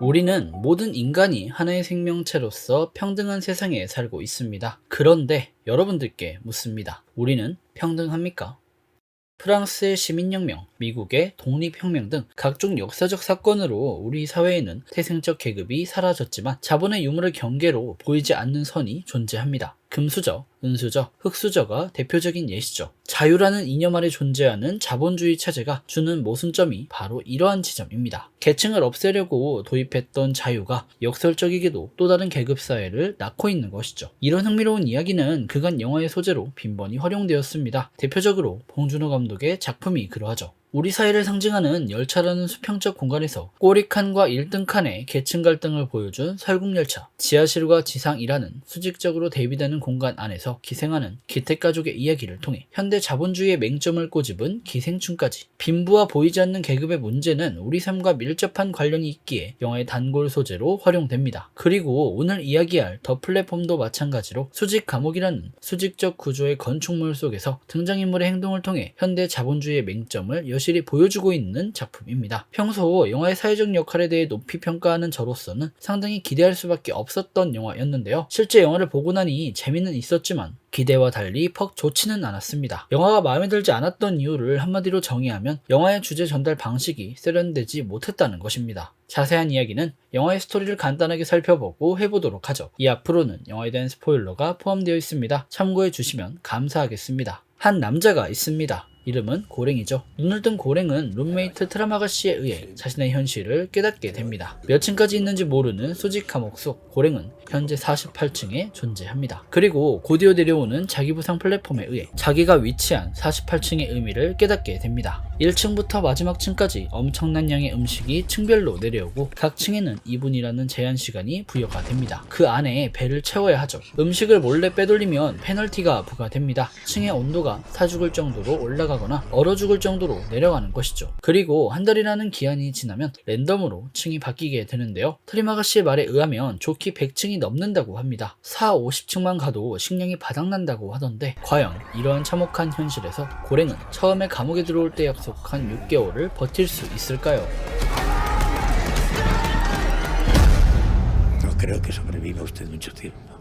우리는 모든 인간이 하나의 생명체로서 평등한 세상에 살고 있습니다. 그런데 여러분들께 묻습니다. 우리는 평등합니까? 프랑스의 시민혁명, 미국의 독립혁명 등 각종 역사적 사건으로 우리 사회에는 태생적 계급이 사라졌지만 자본의 유물의 경계로 보이지 않는 선이 존재합니다. 금수저, 은수저, 흙수저가 대표적인 예시죠. 자유라는 이념 아래 존재하는 자본주의 체제가 주는 모순점이 바로 이러한 지점입니다. 계층을 없애려고 도입했던 자유가 역설적이게도 또 다른 계급사회를 낳고 있는 것이죠. 이런 흥미로운 이야기는 그간 영화의 소재로 빈번히 활용되었습니다. 대표적으로 봉준호 감독의 작품이 그러하죠. 우리 사회를 상징하는 열차라는 수평적 공간에서 꼬리칸과 1등칸의 계층 갈등을 보여준 설국열차, 지하실과 지상이라는 수직적으로 대비되는 공간 안에서 기생하는 기택가족의 이야기를 통해 현대 자본주의의 맹점을 꼬집은 기생충까지, 빈부와 보이지 않는 계급의 문제는 우리 삶과 밀접한 관련이 있기에 영화의 단골 소재로 활용됩니다. 그리고 오늘 이야기할 더 플랫폼도 마찬가지로 수직 감옥이라는 수직적 구조의 건축물 속에서 등장인물의 행동을 통해 현대 자본주의의 맹점을 여실히 보여주고 있는 작품입니다. 평소 영화의 사회적 역할에 대해 높이 평가하는 저로서는 상당히 기대할 수밖에 없었던 영화였는데요. 실제 영화를 보고 나니 재미는 있었지만 기대와 달리 퍽 좋지는 않았습니다. 영화가 마음에 들지 않았던 이유를 한마디로 정의하면 영화의 주제 전달 방식이 세련되지 못했다는 것입니다. 자세한 이야기는 영화의 스토리를 간단하게 살펴보고 해보도록 하죠. 이 앞으로는 영화에 대한 스포일러가 포함되어 있습니다. 참고해 주시면 감사하겠습니다. 한 남자가 있습니다. 이름은 고랭이죠. 눈을 뜬 고랭은 룸메이트 트라마가씨에 의해 자신의 현실을 깨닫게 됩니다. 몇 층까지 있는지 모르는 수직 감옥 속 고랭은 현재 48층에 존재합니다. 그리고 곧이어 내려오는 자기 부상 플랫폼에 의해 자기가 위치한 48층의 의미를 깨닫게 됩니다. 1층부터 마지막 층까지 엄청난 양의 음식이 층별로 내려오고 각 층에는 2분이라는 제한 시간이 부여가 됩니다. 그 안에 배를 채워야 하죠. 음식을 몰래 빼돌리면 페널티가 부과됩니다. 층의 온도가 타 죽을 정도로 올라가거나 얼어 죽을 정도로 내려가는 것이죠. 그리고 한 달이라는 기한이 지나면 랜덤으로 층이 바뀌게 되는데요. 트리마가씨의 말에 의하면 좋기 100층이 넘는다고 합니다. 4, 50층만 가도 식량이 바닥난다고 하던데 과연 이러한 참혹한 현실에서 고랭은 처음에 감옥에 들어올 때 약속한 6개월을 버틸 수 있을까요? No creo que sobreviva usted mucho tiempo.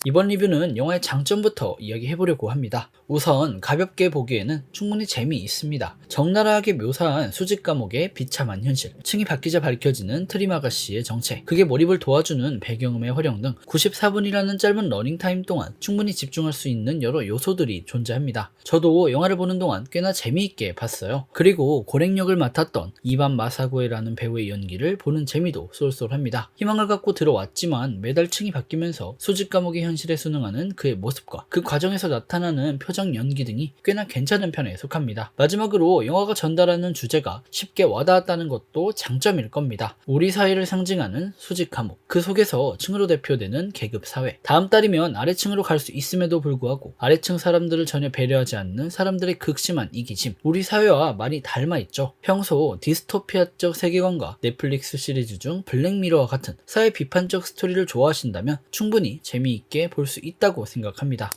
이번 리뷰는 영화의 장점부터 이야기해보려고 합니다. 우선 가볍게 보기에는 충분히 재미있습니다. 적나라하게 묘사한 수직 감옥의 비참한 현실, 층이 바뀌자 밝혀지는 트리마가씨의 정체, 그게 몰입을 도와주는 배경음의 활용 등 94분이라는 짧은 러닝타임 동안 충분히 집중할 수 있는 여러 요소들이 존재합니다. 저도 영화를 보는 동안 꽤나 재미있게 봤어요. 그리고 고랭 역을 맡았던 이반 마사구에라는 배우의 연기를 보는 재미도 쏠쏠합니다. 희망을 갖고 들어왔지만 매달 층이 바뀌면서 수직 감옥의 현실에 순응하는 그의 모습과 그 과정에서 나타나는 표정 연기 등이 꽤나 괜찮은 편에 속합니다. 마지막으로 영화가 전달하는 주제가 쉽게 와닿았다는 것도 장점일 겁니다. 우리 사회를 상징하는 수직 감옥, 그 속에서 층으로 대표되는 계급 사회, 다음 달이면 아래층으로 갈 수 있음에도 불구하고 아래층 사람들을 전혀 배려하지 않는 사람들의 극심한 이기심, 우리 사회와 많이 닮아있죠. 평소 디스토피아적 세계관과 넷플릭스 시리즈 중 블랙미러와 같은 사회 비판적 스토리를 좋아하신다면 충분히 재미있게 볼 수 있다고 생각합니다.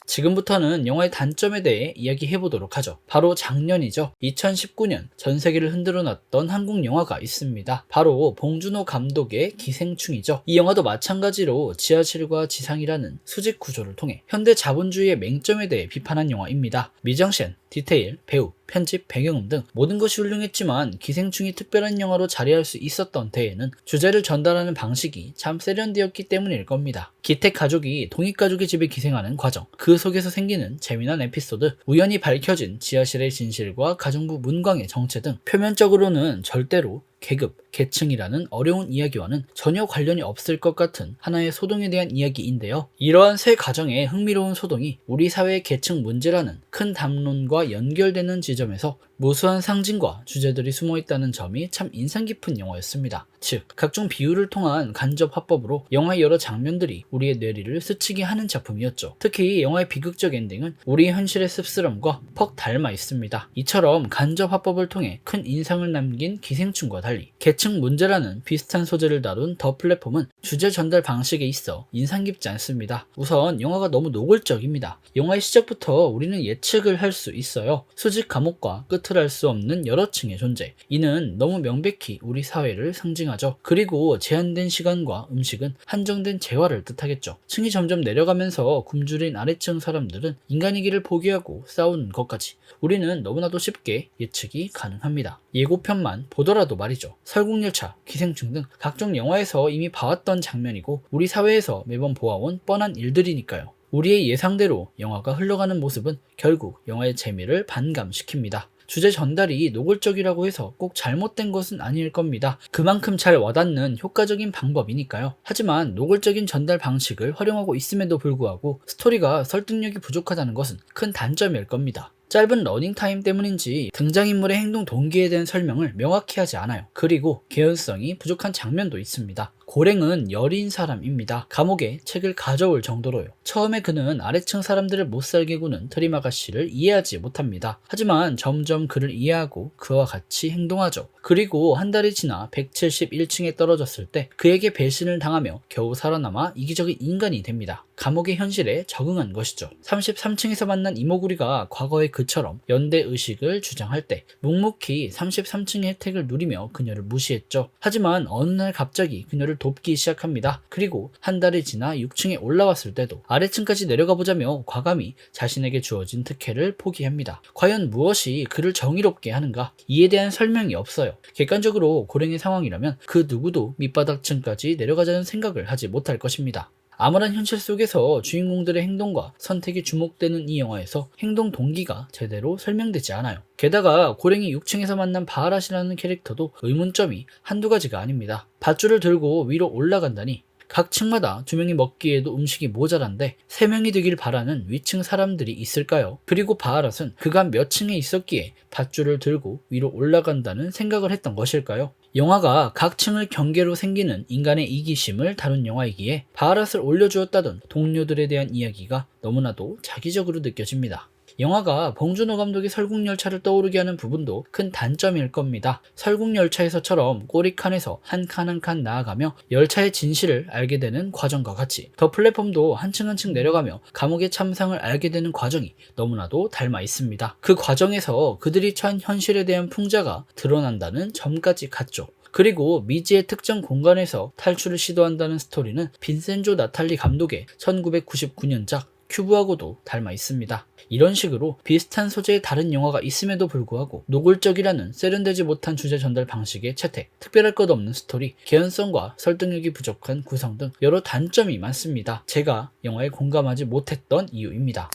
지금부터는 영화의 단점에 대해 이야기해보도록 하죠. 바로 작년이죠. 2019년 전 세계를 흔들어 놨던 한국 영화가 있습니다. 바로 봉준호 감독의 기생충이죠. 이 영화도 마찬가지로 지하실과 지상이라는 수직 구조를 통해 현대 자본주의의 맹점에 대해 비판한 영화입니다. 미장센, 디테일, 배우, 편집, 배경음 등 모든 것이 훌륭했지만 기생충이 특별한 영화로 자리할 수 있었던 데에는 주제를 전달하는 방식이 참 세련되었기 때문일 겁니다. 기택 가족이 독립 가족의 집에 기생하는 과정, 그 속에서 생기는 재미난 에피소드, 우연히 밝혀진 지하실의 진실과 가정부 문광의 정체 등 표면적으로는 절대로 계급, 계층이라는 어려운 이야기와는 전혀 관련이 없을 것 같은 하나의 소동에 대한 이야기인데요. 이러한 세 가정의 흥미로운 소동이 우리 사회의 계층 문제라는 큰 담론과 연결되는 지점에서 무수한 상징과 주제들이 숨어있다는 점이 참 인상 깊은 영화였습니다. 즉, 각종 비유를 통한 간접 화법으로 영화의 여러 장면들이 우리의 뇌리를 스치게 하는 작품이었죠. 특히 영화의 비극적 엔딩은 우리의 현실의 씁쓸함과 퍽 닮아 있습니다. 이처럼 간접 화법을 통해 큰 인상을 남긴 기생충과 달리 계층 문제라는 비슷한 소재를 다룬 더 플랫폼은 주제 전달 방식에 있어 인상 깊지 않습니다. 우선 영화가 너무 노골적입니다. 영화의 시작부터 우리는 예측을 할 수 있어요. 수직 감옥과 끝을 알 수 없는 여러 층의 존재. 이는 너무 명백히 우리 사회를 상징하죠. 그리고 제한된 시간과 음식은 한정된 재화를 뜻하겠죠. 층이 점점 내려가면서 굶주린 아래층 사람들은 인간이기를 포기하고 싸우는 것까지 우리는 너무나도 쉽게 예측이 가능합니다. 예고편만 보더라도 말이죠. 설국열차, 기생충 등 각종 영화에서 이미 봐왔던 장면이고 우리 사회에서 매번 보아온 뻔한 일들이니까요. 우리의 예상대로 영화가 흘러가는 모습은 결국 영화의 재미를 반감시킵니다. 주제 전달이 노골적이라고 해서 꼭 잘못된 것은 아닐 겁니다. 그만큼 잘 와닿는 효과적인 방법이니까요. 하지만 노골적인 전달 방식을 활용하고 있음에도 불구하고 스토리가 설득력이 부족하다는 것은 큰 단점일 겁니다. 짧은 러닝타임 때문인지 등장인물의 행동 동기에 대한 설명을 명확히 하지 않아요. 그리고 개연성이 부족한 장면도 있습니다. 고랭은 여린 사람입니다. 감옥에 책을 가져올 정도로요. 처음에 그는 아래층 사람들을 못살게 구는 트림 아가씨를 이해하지 못합니다. 하지만 점점 그를 이해하고 그와 같이 행동하죠. 그리고 한 달이 지나 171층에 떨어졌을 때 그에게 배신을 당하며 겨우 살아남아 이기적인 인간이 됩니다. 감옥의 현실에 적응한 것이죠. 33층에서 만난 이모구리가 과거의 그처럼 연대의식을 주장할 때 묵묵히 33층의 혜택을 누리며 그녀를 무시했죠. 하지만 어느 날 갑자기 그녀를 돕기 시작합니다. 그리고 한 달이 지나 6층에 올라왔을 때도 아래층까지 내려가 보자며 과감히 자신에게 주어진 특혜를 포기합니다. 과연 무엇이 그를 정의롭게 하는가? 이에 대한 설명이 없어요. 객관적으로 고랭의 상황이라면 그 누구도 밑바닥층까지 내려가자는 생각을 하지 못할 것입니다. 암울한 현실 속에서 주인공들의 행동과 선택이 주목되는 이 영화에서 행동 동기가 제대로 설명되지 않아요. 게다가 고랭이 6층에서 만난 바하랏이라는 캐릭터도 의문점이 한두 가지가 아닙니다. 밧줄을 들고 위로 올라간다니 각 층마다 2명이 먹기에도 음식이 모자란데 3명이 되길 바라는 위층 사람들이 있을까요? 그리고 바하랏은 그가 몇 층에 있었기에 밧줄을 들고 위로 올라간다는 생각을 했던 것일까요? 영화가 각 층을 경계로 생기는 인간의 이기심을 다룬 영화이기에 바하랏을 올려주었다던 동료들에 대한 이야기가 너무나도 자기적으로 느껴집니다. 영화가 봉준호 감독의 설국열차를 떠오르게 하는 부분도 큰 단점일 겁니다. 설국열차에서처럼 꼬리칸에서 한 칸 한 칸 나아가며 열차의 진실을 알게 되는 과정과 같이 더 플랫폼도 한 층 한 층 내려가며 감옥의 참상을 알게 되는 과정이 너무나도 닮아 있습니다. 그 과정에서 그들이 처한 현실에 대한 풍자가 드러난다는 점까지 같죠. 그리고 미지의 특정 공간에서 탈출을 시도한다는 스토리는 빈센조 나탈리 감독의 1999년작 큐브하고도 닮아 있습니다. 이런 식으로 비슷한 소재의 다른 영화가 있음에도 불구하고 노골적이라는 세련되지 못한 주제 전달 방식의 채택, 특별할 것 없는 스토리, 개연성과 설득력이 부족한 구성 등 여러 단점이 많습니다. 제가 영화에 공감하지 못했던 이유입니다.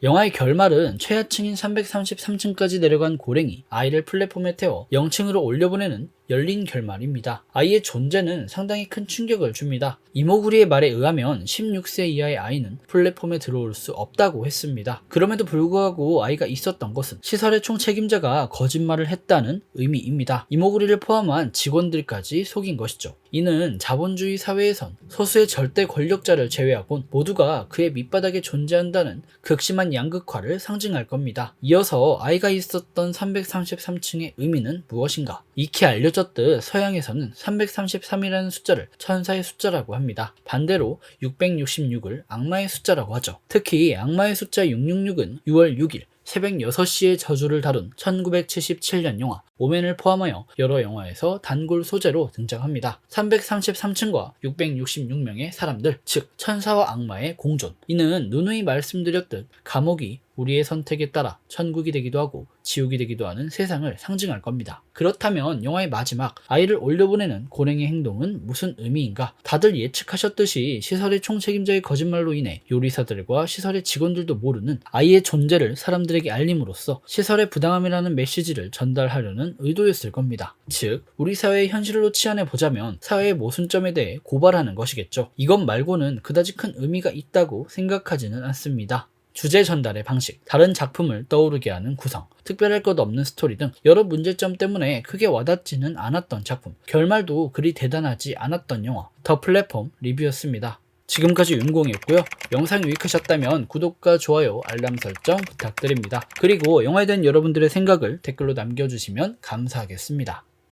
영화의 결말은 최하층인 333층까지 내려간 고랭이 아이를 플랫폼에 태워 0층으로 올려보내는 열린 결말입니다. 아이의 존재는 상당히 큰 충격을 줍니다. 이모구리의 말에 의하면 16세 이하의 아이는 플랫폼에 들어올 수 없다고 했습니다. 그럼에도 불구하고 아이가 있었던 것은 시설의 총책임자가 거짓말을 했다는 의미입니다. 이모구리를 포함한 직원들까지 속인 것이죠. 이는 자본주의 사회에선 소수의 절대 권력자를 제외하곤 모두가 그의 밑바닥에 존재한다는 극심한 양극화를 상징할 겁니다. 이어서 아이가 있었던 333층의 의미는 무엇인가? 익히 알려졌듯 서양에서는 333이라는 숫자를 천사의 숫자라고 합니다. 반대로 666을 악마의 숫자라고 하죠. 특히 악마의 숫자 666은 6월 6일 새벽 6시의 저주를 다룬 1977년 영화 오맨을 포함하여 여러 영화에서 단골 소재로 등장합니다. 333층과 666명의 사람들, 즉 천사와 악마의 공존. 이는 누누이 말씀드렸듯 감옥이 우리의 선택에 따라 천국이 되기도 하고 지옥이 되기도 하는 세상을 상징할 겁니다. 그렇다면 영화의 마지막 아이를 올려보내는 고랭의 행동은 무슨 의미인가? 다들 예측하셨듯이 시설의 총책임자의 거짓말로 인해 요리사들과 시설의 직원들도 모르는 아이의 존재를 사람들에게 알림으로써 시설의 부당함이라는 메시지를 전달하려는 의도였을 겁니다. 즉, 우리 사회의 현실로 치환해 보자면 사회의 모순점에 대해 고발하는 것이겠죠. 이것 말고는 그다지 큰 의미가 있다고 생각하지는 않습니다. 주제 전달의 방식, 다른 작품을 떠오르게 하는 구성, 특별할 것 없는 스토리 등 여러 문제점 때문에 크게 와닿지는 않았던 작품, 결말도 그리 대단하지 않았던 영화 더 플랫폼 리뷰였습니다. 지금까지 윤공이었고요. 영상이 유익하셨다면 구독과 좋아요, 알람 설정 부탁드립니다. 그리고 영화에 대한 여러분들의 생각을 댓글로 남겨주시면 감사하겠습니다.